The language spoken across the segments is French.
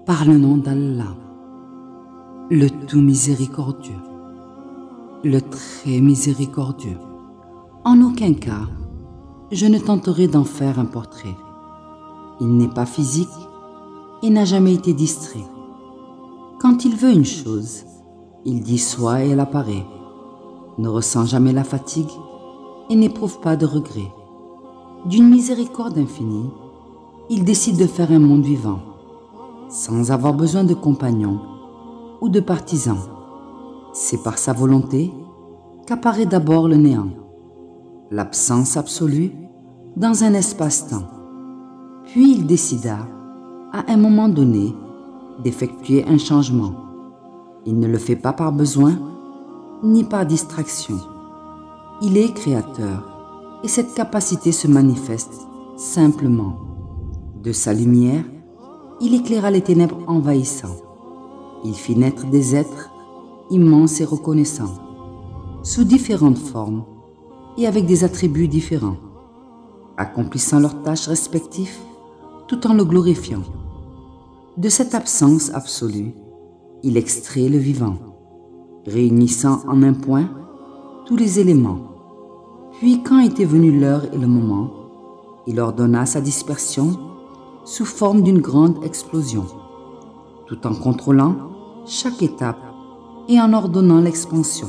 Par le nom d'Allah, le tout miséricordieux, le très miséricordieux. En aucun cas, je ne tenterai d'en faire un portrait. Il n'est pas physique et n'a jamais été distrait. Quand il veut une chose, il dit soit et elle apparaît, ne ressent jamais la fatigue et n'éprouve pas de regret. D'une miséricorde infinie, il décide de faire un monde vivant, sans avoir besoin de compagnons ou de partisans. C'est par sa volonté qu'apparaît d'abord le néant, l'absence absolue dans un espace-temps. Puis il décida, à un moment donné, d'effectuer un changement. Il ne le fait pas par besoin, ni par distraction. Il est créateur, et cette capacité se manifeste simplement. De sa lumière, il éclaira les ténèbres envahissants. Il fit naître des êtres immenses et reconnaissants, sous différentes formes et avec des attributs différents, accomplissant leurs tâches respectives tout en le glorifiant. De cette absence absolue, il extrait le vivant, réunissant en un point tous les éléments. Puis, quand était venue l'heure et le moment, il ordonna sa dispersion sous forme d'une grande explosion, tout en contrôlant chaque étape et en ordonnant l'expansion.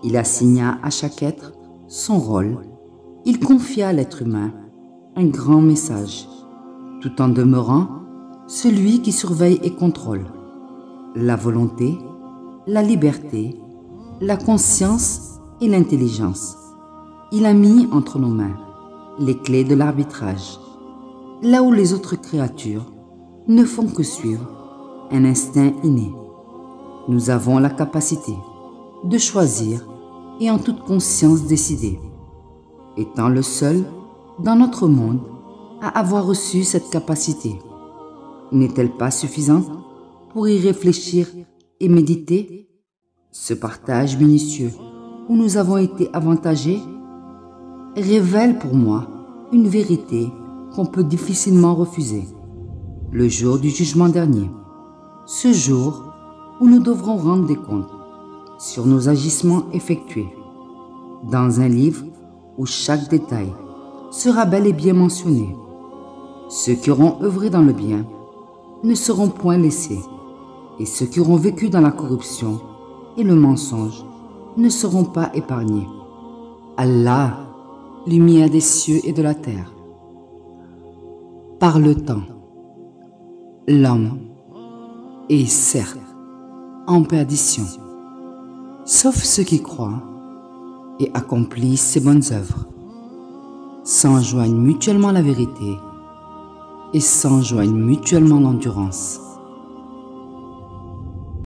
Il assigna à chaque être son rôle. Il confia à l'être humain un grand message, tout en demeurant celui qui surveille et contrôle la volonté, la liberté, la conscience et l'intelligence. Il a mis entre nos mains les clés de l'arbitrage, là où les autres créatures ne font que suivre un instinct inné. Nous avons la capacité de choisir et en toute conscience décider, étant le seul dans notre monde à avoir reçu cette capacité. N'est-elle pas suffisante pour y réfléchir et méditer? Ce partage minutieux où nous avons été avantagés révèle pour moi une vérité qu'on peut difficilement refuser. Le jour du jugement dernier, ce jour où nous devrons rendre des comptes sur nos agissements effectués, dans un livre où chaque détail sera bel et bien mentionné. Ceux qui auront œuvré dans le bien ne seront point laissés, et ceux qui auront vécu dans la corruption et le mensonge ne seront pas épargnés. Allah, lumière des cieux et de la terre. Par le temps, l'homme est certes en perdition, sauf ceux qui croient et accomplissent ses bonnes œuvres, s'enjoignent mutuellement la vérité et s'enjoignent mutuellement l'endurance.